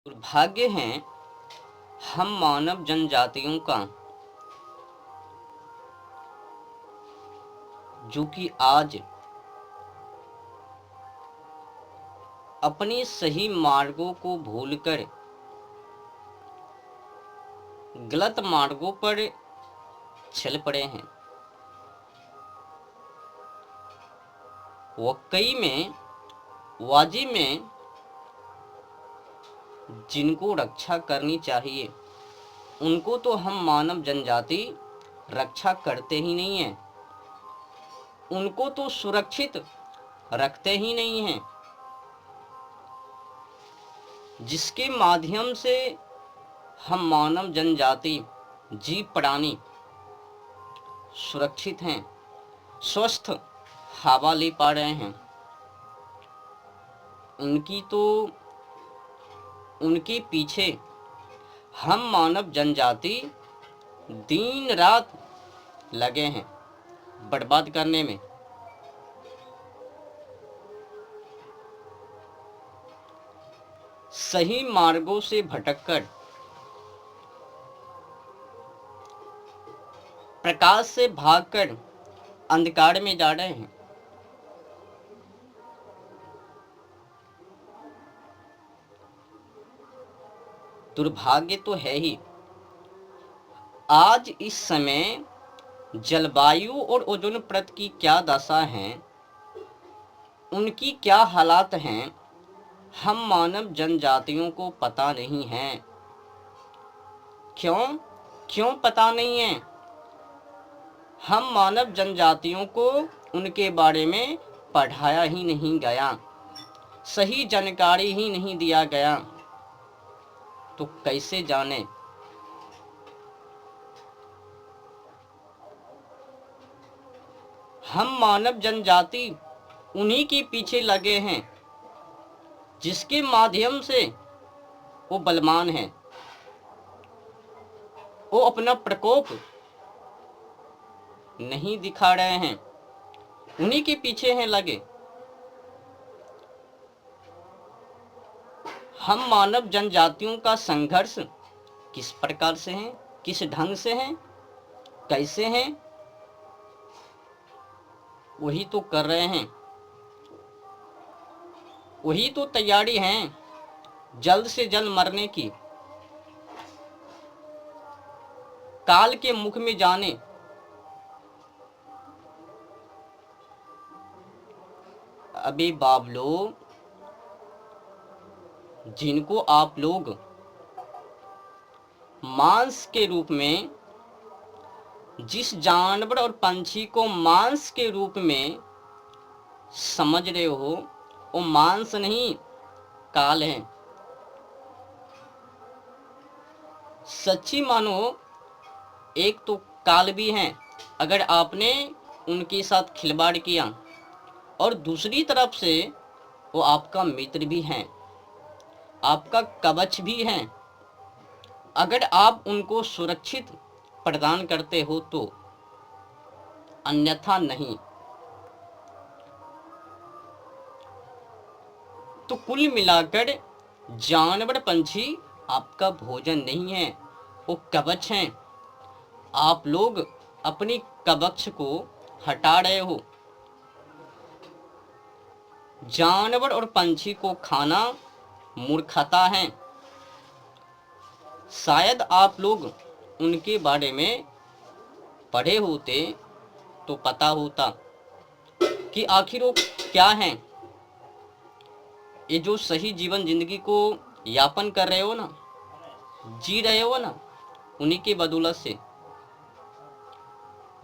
दुर्भाग्य है हम मानव जनजातियों का, जो कि आज अपने सही मार्गों को भूलकर गलत मार्गों पर चल पड़े हैं। वाकई में वाजिब में जिनको रक्षा करनी चाहिए उनको तो हम मानव जनजाति रक्षा करते ही नहीं हैं, उनको तो सुरक्षित रखते ही नहीं हैं, जिसके माध्यम से हम मानव जनजाति जीव प्राणी सुरक्षित हैं, स्वस्थ हवा ले पा रहे हैं। उनके पीछे हम मानव जनजाति दिन रात लगे हैं बर्बाद करने में। सही मार्गों से भटककर प्रकाश से भागकर अंधकार में जा रहे हैं। दुर्भाग्य तो है ही। आज इस समय जलवायु और ओजोन परत की क्या दशा है, उनकी क्या हालात हैं, हम मानव जनजातियों को पता नहीं है। क्यों पता नहीं है? हम मानव जनजातियों को उनके बारे में पढ़ाया ही नहीं गया, सही जानकारी ही नहीं दिया गया, तो कैसे जाने? हम मानव जनजाति उन्हीं के पीछे लगे हैं जिसके माध्यम से वो बलवान हैं, वो अपना प्रकोप नहीं दिखा रहे हैं, उन्हीं के पीछे हैं लगे। हम मानव जनजातियों का संघर्ष किस प्रकार से है, किस ढंग से है, कैसे हैं, वही तो कर रहे हैं, वही तो तैयारी है जल्द से जल्द मरने की, काल के मुख में जाने। अभी बाबलो, जिनको आप लोग मांस के रूप में, जिस जानवर और पंछी को मांस के रूप में समझ रहे हो, वो मांस नहीं काल है। सच्ची मानो एक तो काल भी हैं अगर आपने उनके साथ खिलवाड़ किया, और दूसरी तरफ से वो आपका मित्र भी हैं, आपका कवच भी हैं अगर आप उनको सुरक्षित प्रदान करते हो तो, अन्यथा नहीं। तो कुल मिलाकर जानवर पंछी आपका भोजन नहीं है, वो कवच हैं। आप लोग अपनी कवच को हटा रहे हो। जानवर और पंछी को खाना मूर्खता है। शायद आप लोग उनके बारे में पढ़े होते तो पता होता कि आखिर वो क्या हैं। ये जो सही जीवन जिंदगी को यापन कर रहे हो ना, जी रहे हो ना, उन्हीं की बदौलत से।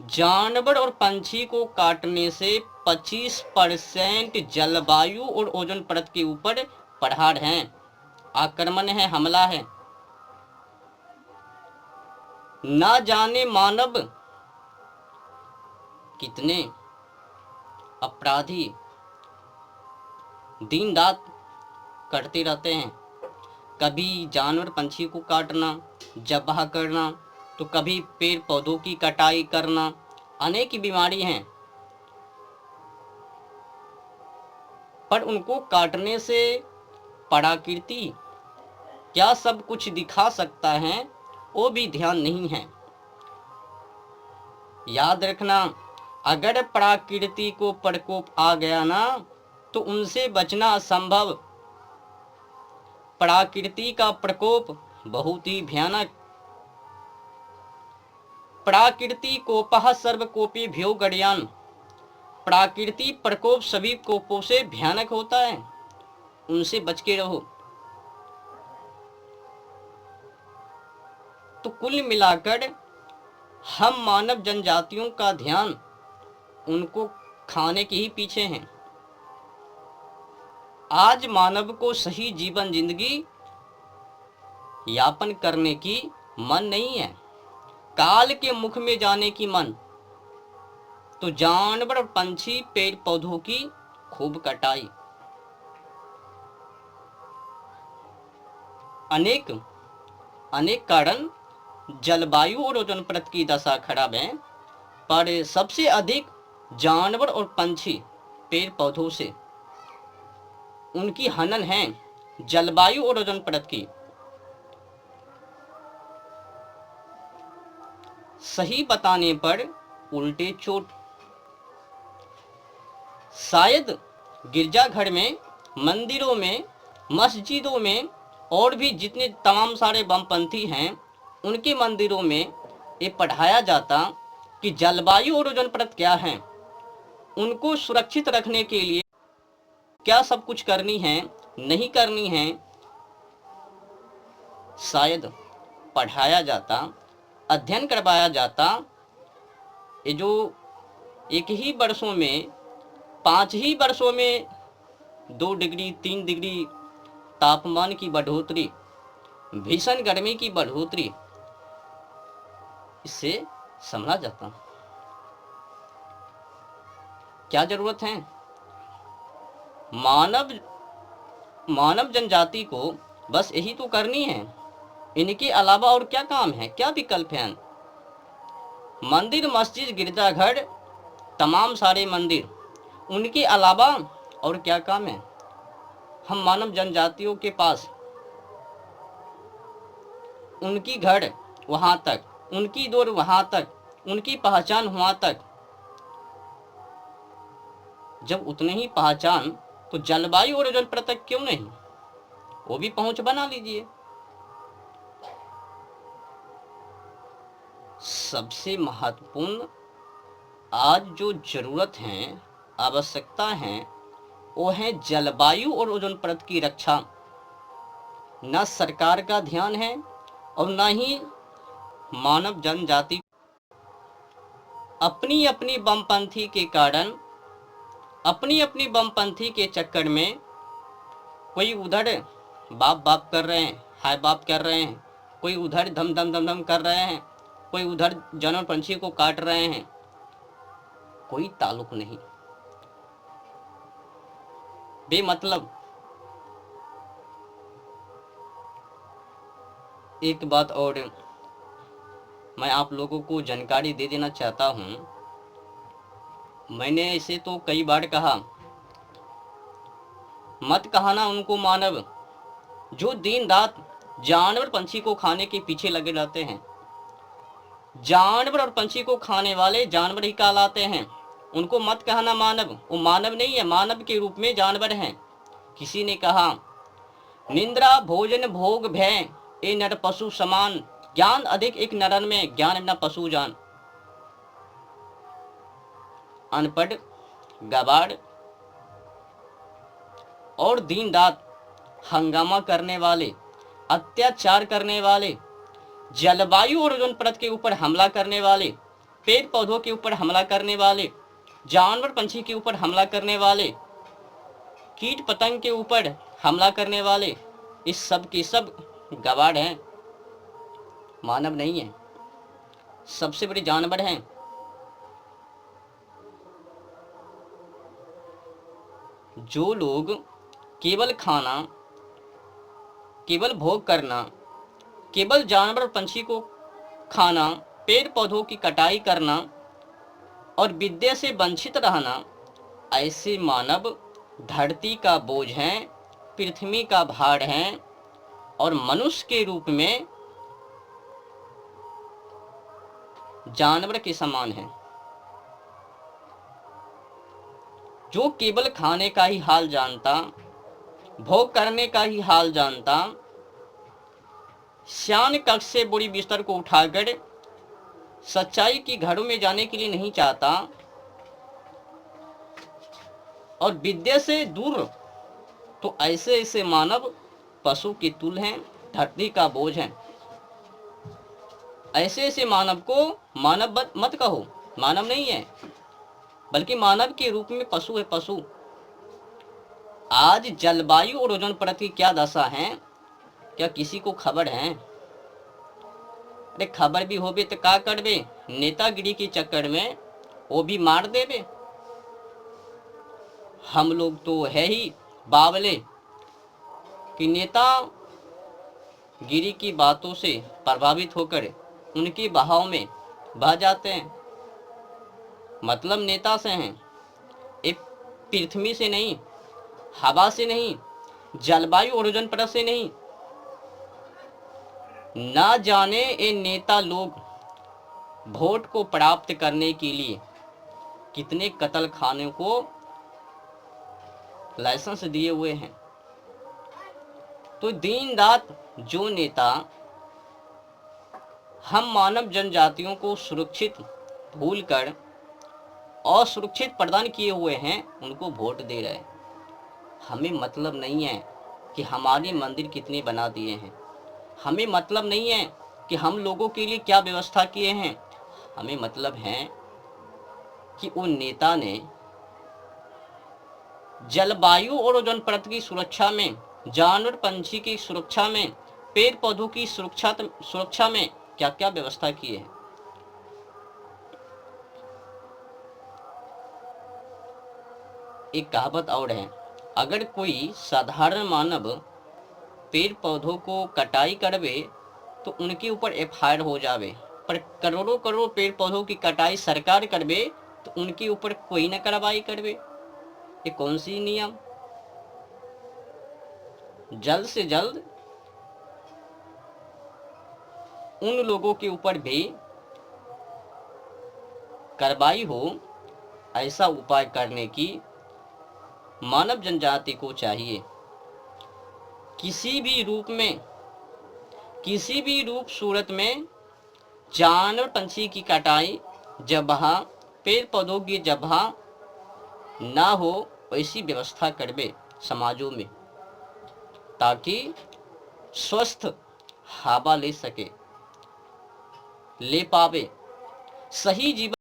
जानवर और पंछी को काटने से 25% जलवायु और ओजोन परत के ऊपर प्रहार है, आक्रमण है, हमला है। ना जाने मानव कितने अपराधी दिन रात करते रहते हैं, कभी जानवर पंछी को काटना, जबाह करना, तो कभी पेड़ पौधों की कटाई करना, अनेक बीमारी हैं। पर उनको काटने से प्रकृति क्या सब कुछ दिखा सकता है, वो भी ध्यान नहीं है। याद रखना, अगर प्रकृति को प्रकोप आ गया ना तो उनसे बचना असंभव। प्रकृति का प्रकोप बहुत ही भयानक। प्रकृति कोपः सर्वकोपी भ्यो गड़यान। प्राकृति प्रकोप सभी कोपों से भयानक होता है, उनसे बच के रहो। तो कुल मिलाकर हम मानव जनजातियों का ध्यान उनको खाने के ही पीछे हैं। आज मानव को सही जीवन जिंदगी यापन करने की मन नहीं है, काल के मुख में जाने की मन। तो जानवर और पंछी पेड़ पौधों की खूब कटाई, अनेक अनेक कारण जलवायु और ओजोन परत की दशा खराब है, पर सबसे अधिक जानवर और पंछी पेड़ पौधों से उनकी हनन है जलवायु और ओजोन परत की। सही बताने पर उल्टे चोट। शायद गिरजाघर में, मंदिरों में, मस्जिदों में और भी जितने तमाम सारे वामपंथी हैं उनके मंदिरों में ये पढ़ाया जाता कि जलवायु और ओजोन परत क्या है, उनको सुरक्षित रखने के लिए क्या सब कुछ करनी है, नहीं करनी है। शायद पढ़ाया जाता, अध्ययन करवाया जाता। ये जो एक ही वर्षों में, 5 ही वर्षों में 2 डिग्री 3 डिग्री तापमान की बढ़ोतरी, भीषण गर्मी की बढ़ोतरी, इससे समझा जाता। क्या जरूरत है? मानव जनजाति को बस यही तो करनी है, इनके अलावा और क्या काम है, क्या विकल्प है? मंदिर, मस्जिद, गिरजाघर, तमाम सारे मंदिर, उनके अलावा और क्या काम है? हम मानव जनजातियों के पास उनकी घर वहां तक, उनकी दौड़ वहां तक, उनकी पहचान वहां तक। जब उतने ही पहचान तो जलवायु और ओजोन परत तक क्यों नहीं, वो भी पहुंच बना लीजिए। सबसे महत्वपूर्ण आज जो जरूरत है, आवश्यकता है, वो है जलवायु और ओजोन परत की रक्षा। न सरकार का ध्यान है और न ही मानव जनजाति। अपनी अपनी वामपंथी के कारण, अपनी अपनी वामपंथी के चक्कर में कोई उधर बाप बाप कर रहे हैं, हाय बाप कर रहे हैं, कोई उधर धम धम धम धम कर रहे हैं, कोई उधर जानवर पंछी को काट रहे हैं, कोई ताल्लुक नहीं, बेमतलब। एक बात और मैं आप लोगों को जानकारी दे देना चाहता हूँ। मैंने इसे तो कई बार कहा, मत कहना उनको मानव जो दिन रात जानवर पंछी को खाने के पीछे लगे रहते हैं। जानवर और पंछी को खाने वाले जानवर ही कहलाते हैं, उनको मत कहना मानव। वो मानव नहीं है, मानव के रूप में जानवर हैं। किसी ने कहा, निंद्रा भोजन भोग भय ए नर पशु समान, ज्ञान अधिक एक नरन में ज्ञान न पशु जान। अनपढ़, गवार और दिन रात हंगामा करने वाले, अत्याचार करने वाले, जलवायु और ओजोन परत के ऊपर हमला करने वाले, पेड़ पौधों के ऊपर हमला करने वाले, जानवर पंछी के ऊपर हमला करने वाले, कीट पतंग के ऊपर हमला करने वाले, इस सब के सब गवार हैं, मानव नहीं है। सबसे बड़े जानवर हैं। जो लोग केवल खाना, केवल भोग करना, केवल जानवर और पंछी को खाना, पेड़ पौधों की कटाई करना और विद्या से वंचित रहना, ऐसे मानव धरती का बोझ हैं, पृथ्वी का भार हैं, और मनुष्य के रूप में जानवर के समान है, जो केवल खाने का ही हाल जानता, भोग करने का ही हाल जानता, शयन कक्ष से बुरी बिस्तर को उठाकर सच्चाई की घरों में जाने के लिए नहीं चाहता, और विद्या से दूर, तो ऐसे ऐसे मानव पशु के तुल्य हैं, धरती का बोझ है। ऐसे ऐसे मानव को मानव मत कहो, मानव नहीं है, बल्कि मानव के रूप में पशु है, पशु। आज जलवायु और ओजोन परत की क्या दशा है, क्या किसी को खबर है? अरे खबर भी होबे तो का करबे, नेतागिरी के चक्कर में वो भी मार देबे। हम लोग तो है ही बावले कि नेता गिरी की बातों से प्रभावित होकर उनके बहाव में बह जाते हैं। मतलब नेता से हैं, एक पृथ्वी से नहीं, हवा से नहीं, जलवायु और ओजोन परत से नहीं। ना जाने ये नेता लोग वोट को प्राप्त करने के लिए कितने कत्ल खाने को लाइसेंस दिए हुए हैं। तो दिन रात जो नेता हम मानव जनजातियों को सुरक्षित भूलकर असुरक्षित प्रदान किए हुए हैं, उनको वोट दे रहे हैं। हमें मतलब नहीं है कि हमारे मंदिर कितने बना दिए हैं, हमें मतलब नहीं है कि हम लोगों के लिए क्या व्यवस्था किए हैं। हमें मतलब है कि उन नेता ने जलवायु और ओजोन परत की सुरक्षा में, जानवर पंछी की सुरक्षा में, पेड़ पौधों की सुरक्षा में क्या क्या व्यवस्था की है। एक कहावत और है, अगर कोई साधारण मानव पेड़ पौधों को कटाई करवे तो उनके ऊपर एफआईआर हो जावे, पर करोड़ों करोड़ पेड़ पौधों की कटाई सरकार करवे तो उनके ऊपर कोई न कार्रवाई करवे। ये कौन सी नियम? जल्द से जल्द उन लोगों के ऊपर भी कार्रवाई हो, ऐसा उपाय करने की मानव जनजाति को चाहिए। किसी भी रूप में, किसी भी रूप सूरत में जानवर पंछी की कटाई जगह, पेड़ पौधों की जगह ना हो, ऐसी व्यवस्था करवे समाजों में, ताकि स्वस्थ हवा ले सके, ले पावे, सही जीवन